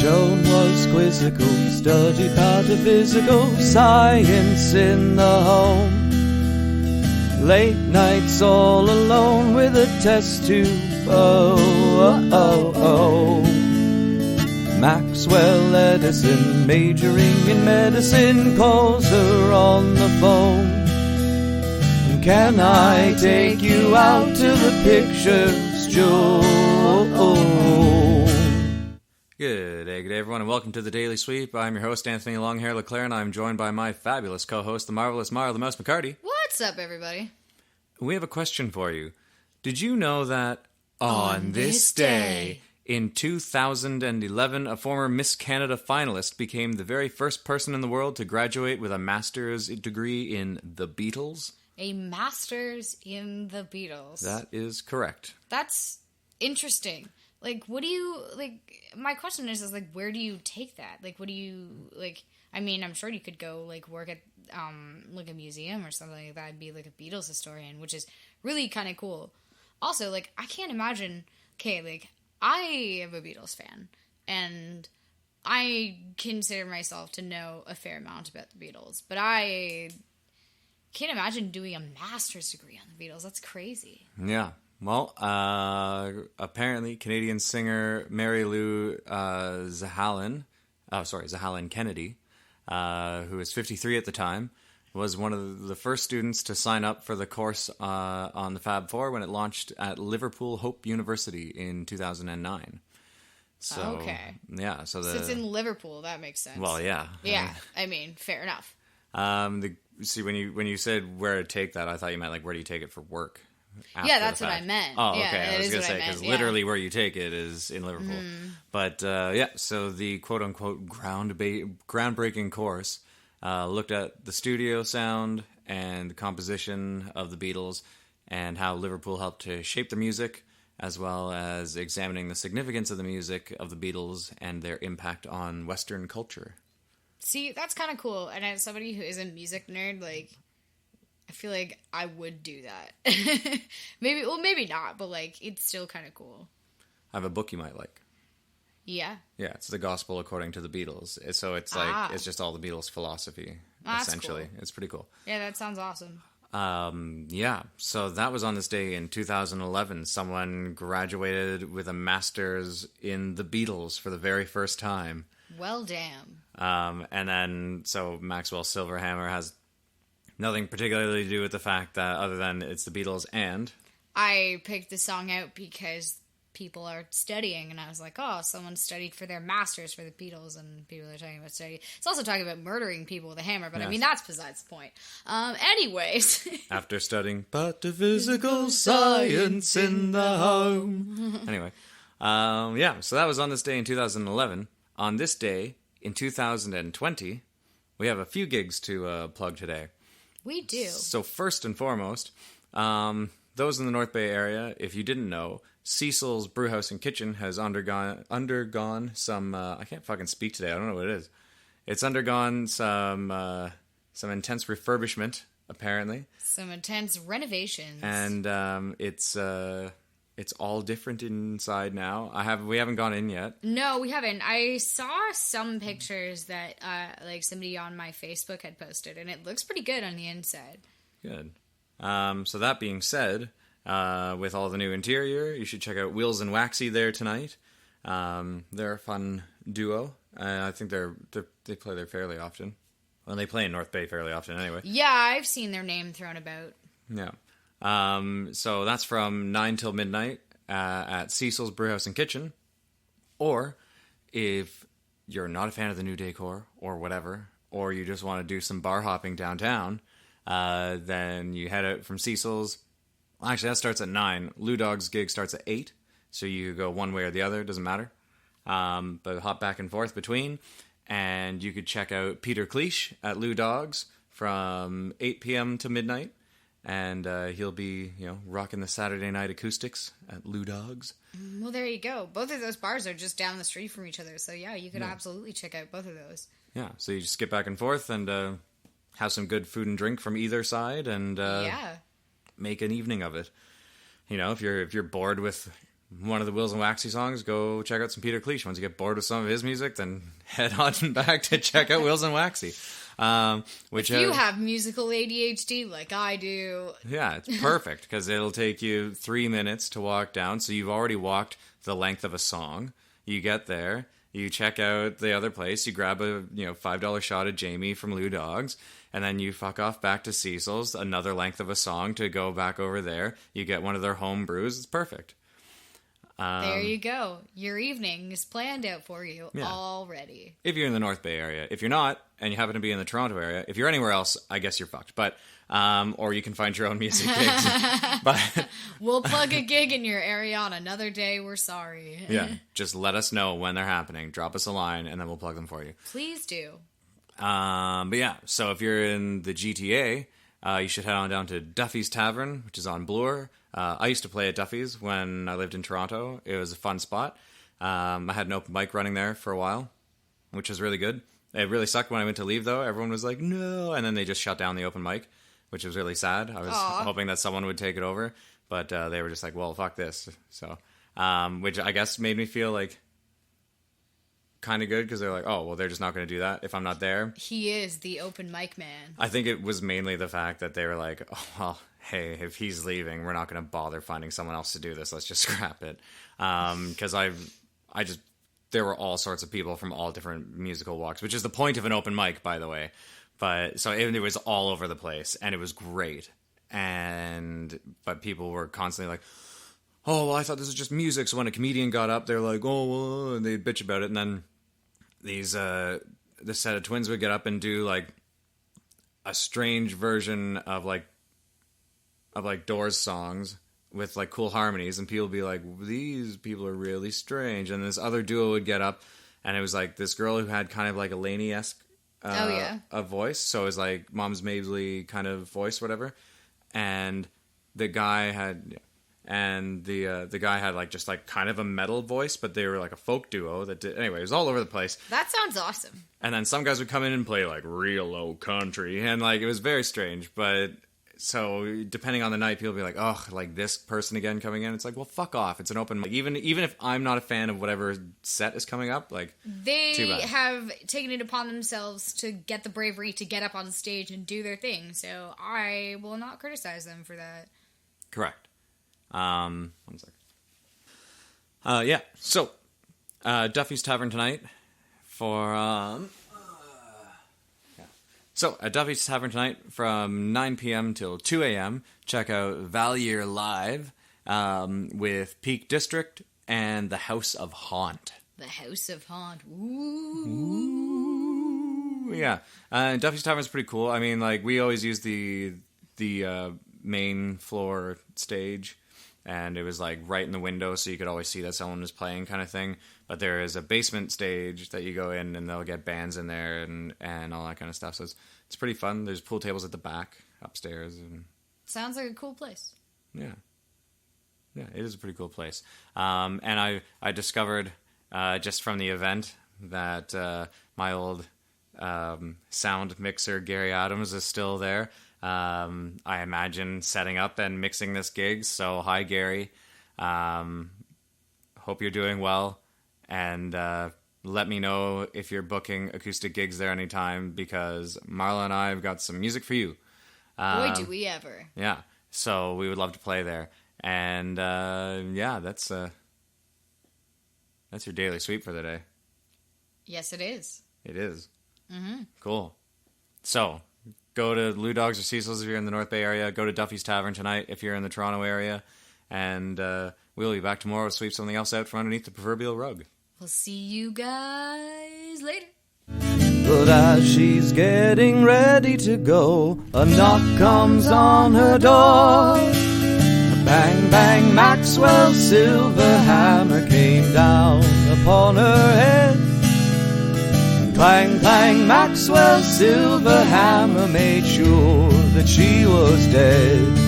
tone was quizzical, studied pataphysical science in the home. Late nights all alone with a test tube. Maxwell Edison, majoring in medicine, calls her on the phone. Can I take you out to the pictures, Joe? Good day, everyone, and welcome to the Daily Sweep. I'm your host, Anthony Longhair Leclair, and I'm joined by my fabulous co-host, the marvelous Marla, the Mouse McHardy. What's up, everybody? We have a question for you. Did you know that on this day in 2011, a former Miss Canada finalist became the very first person in the world to graduate with a master's degree in the Beatles? A master's in the Beatles. That is correct. That's interesting. Like, what do you, like, my question is, like, where do you take that? Like, what do you, like, I mean, I'm sure you could go, like, work at, like, a museum or something like that and be, like, a Beatles historian, which is really kind of cool. Also, like, I can't imagine, okay, like, I am a Beatles fan, and I consider myself to know a fair amount about the Beatles, but I can't imagine doing a master's degree on the Beatles. That's crazy. Yeah. Well, apparently Canadian singer Mary Lou Zahalin Kennedy, who was 53 at the time, was one of the first students to sign up for the course on the Fab Four when it launched at Liverpool Hope University in 2009. So, okay. Yeah. So it's in Liverpool. That makes sense. Well, yeah. Yeah. I mean, fair enough. See, when you said where to take that, I thought you meant, like, where do you take it for work? Yeah, that's what I meant. Oh, okay. Yeah, I was going to say, because literally where you take it is in Liverpool. But, yeah, so the quote-unquote groundbreaking course looked at the studio sound and the composition of the Beatles and how Liverpool helped to shape the music, as well as examining the significance of the music of the Beatles and their impact on Western culture. See, that's kind of cool. And as somebody who is a music nerd, like, I feel like I would do that. maybe not, but, like, it's still kind of cool. I have a book you might like. Yeah? Yeah, it's the Gospel According to the Beatles. So it's like, it's just all the Beatles philosophy, essentially. Cool. It's pretty cool. Yeah, that sounds awesome. Yeah, so that was on this day in 2011. Someone graduated with a master's in the Beatles for the very first time. Well, damn. And then, so Maxwell Silverhammer has nothing particularly to do with the fact that, other than it's the Beatles, and I picked the song out because people are studying, and I was like, oh, someone studied for their masters for the Beatles, and people are talking about study. It's also talking about murdering people with a hammer, but yes. I mean, that's besides the point. Anyways. After studying pataphysical science in the home. Anyway. Yeah, so that was on this day in 2011. On this day in 2020, we have a few gigs to plug today. We do. So first and foremost, those in the North Bay area, if you didn't know, Cecil's Brewhouse and Kitchen has undergone some, I can't fucking speak today, I don't know what it is. It's undergone some intense refurbishment, apparently. Some intense renovations. And it's all different inside now. We haven't gone in yet. No, we haven't. I saw some pictures that like somebody on my Facebook had posted, and it looks pretty good on the inside. Good. So that being said, with all the new interior, you should check out Wills Waxxie there tonight. They're a fun duo. I think they play there fairly often. Well, they play in North Bay fairly often anyway. Yeah, I've seen their name thrown about. Yeah. So that's from 9 till midnight at Cecil's Brewhouse and Kitchen. Or if you're not a fan of the new decor or whatever, or you just want to do some bar hopping downtown, then you head out from Cecil's. Well, actually, that starts at 9. Lou Dawgs' gig starts at 8, so you go one way or the other, doesn't matter. But hop back and forth between. And you could check out Peter Cliche at Lou Dawgs from 8 p.m. to midnight. And he'll be, rocking the Saturday night acoustics at Lou Dawgs. Well, there you go. Both of those bars are just down the street from each other. So, yeah, you could absolutely check out both of those. Yeah, so you just skip back and forth and have some good food and drink from either side and make an evening of it. If you're bored with one of the Wills Waxxie songs, go check out some Peter Cliche. Once you get bored with some of his music, then head on back to check out Wills Waxxie. Which if you have musical ADHD like I do. Yeah, it's perfect because it'll take you 3 minutes to walk down. So you've already walked the length of a song. You get there, you check out the other place, you grab a $5 shot of Jamie from Lou Dawgs, and then you fuck off back to Cecil's, another length of a song to go back over there. You get one of their home brews. It's perfect. There you go. Your evening is planned out for you already. If you're in the North Bay area. If you're not, and you happen to be in the Toronto area, if you're anywhere else, I guess you're fucked. But or you can find your own music gigs. But we'll plug a gig in your area on another day. We're sorry. Yeah, just let us know when they're happening. Drop us a line, and then we'll plug them for you. Please do. But yeah, so if you're in the GTA, you should head on down to Duffy's Tavern, which is on Bloor. I used to play at Duffy's when I lived in Toronto. It was a fun spot. I had an open mic running there for a while, which was really good. It really sucked when I went to leave, though. Everyone was like, no, and then they just shut down the open mic, which was really sad. I was hoping that someone would take it over, but they were just like, well, fuck this. So, which I guess made me feel like kind of good because they're like, oh, well, they're just not going to do that if I'm not there. He is the open mic man. I think it was mainly the fact that they were like, oh, well, hey, if he's leaving, we're not going to bother finding someone else to do this. Let's just scrap it. Because there were all sorts of people from all different musical walks, which is the point of an open mic, by the way. But so it was all over the place, and it was great. But people were constantly like, oh, well, I thought this was just music. So when a comedian got up, they're like, oh, well, and they bitch about it. And then this set of twins would get up and do like a strange version of like Doors songs with like cool harmonies, and people would be like, these people are really strange. And this other duo would get up, and it was like this girl who had kind of like a Lainey-esque a voice. So it was like Mom's Mabley kind of voice, whatever. And the guy had... And the guy had like just like kind of a metal voice, but they were like a folk duo that did. Anyway, it was all over the place. That sounds awesome. And then some guys would come in and play like real low country, and like it was very strange. But so depending on the night, people would be like, oh, like this person again coming in. It's like, well, fuck off. It's an open mic. Even if I'm not a fan of whatever set is coming up, like they have taken it upon themselves to get the bravery to get up on stage and do their thing. So I will not criticize them for that. Correct. 1 second. Yeah. So, Duffy's Tavern tonight for, So, at Duffy's Tavern tonight from 9 p.m. till 2 a.m., check out Valyear Live, with Peak District and the House of Haunt. The House of Haunt. Ooh. Yeah. Duffy's Tavern's pretty cool. I mean, like, we always use the main floor stage. And it was like right in the window, so you could always see that someone was playing, kind of thing. But there is a basement stage that you go in, and they'll get bands in there and all that kind of stuff. So it's pretty fun. There's pool tables at the back, upstairs. And sounds like a cool place. Yeah, it is a pretty cool place. And I discovered just from the event that my old sound mixer Gary Adams is still there. I imagine setting up and mixing this gig. So hi, Gary. Hope you're doing well, and let me know if you're booking acoustic gigs there anytime, because Marla and I have got some music for you. Boy, do we ever. Yeah, so we would love to play there. And yeah, that's your daily sweep for the day. Yes, it is. It is. Mm-hmm. Cool. So go to Lou Dawgs or Cecil's if you're in the North Bay area. Go to Duffy's Tavern tonight if you're in the Toronto area. And we'll be back tomorrow to sweep something else out from underneath the proverbial rug. We'll see you guys later. But as she's getting ready to go, a knock comes on her door. Bang, bang, Maxwell's silver hammer came down upon her head. Clang, clang, Maxwell's silver hammer made sure that she was dead.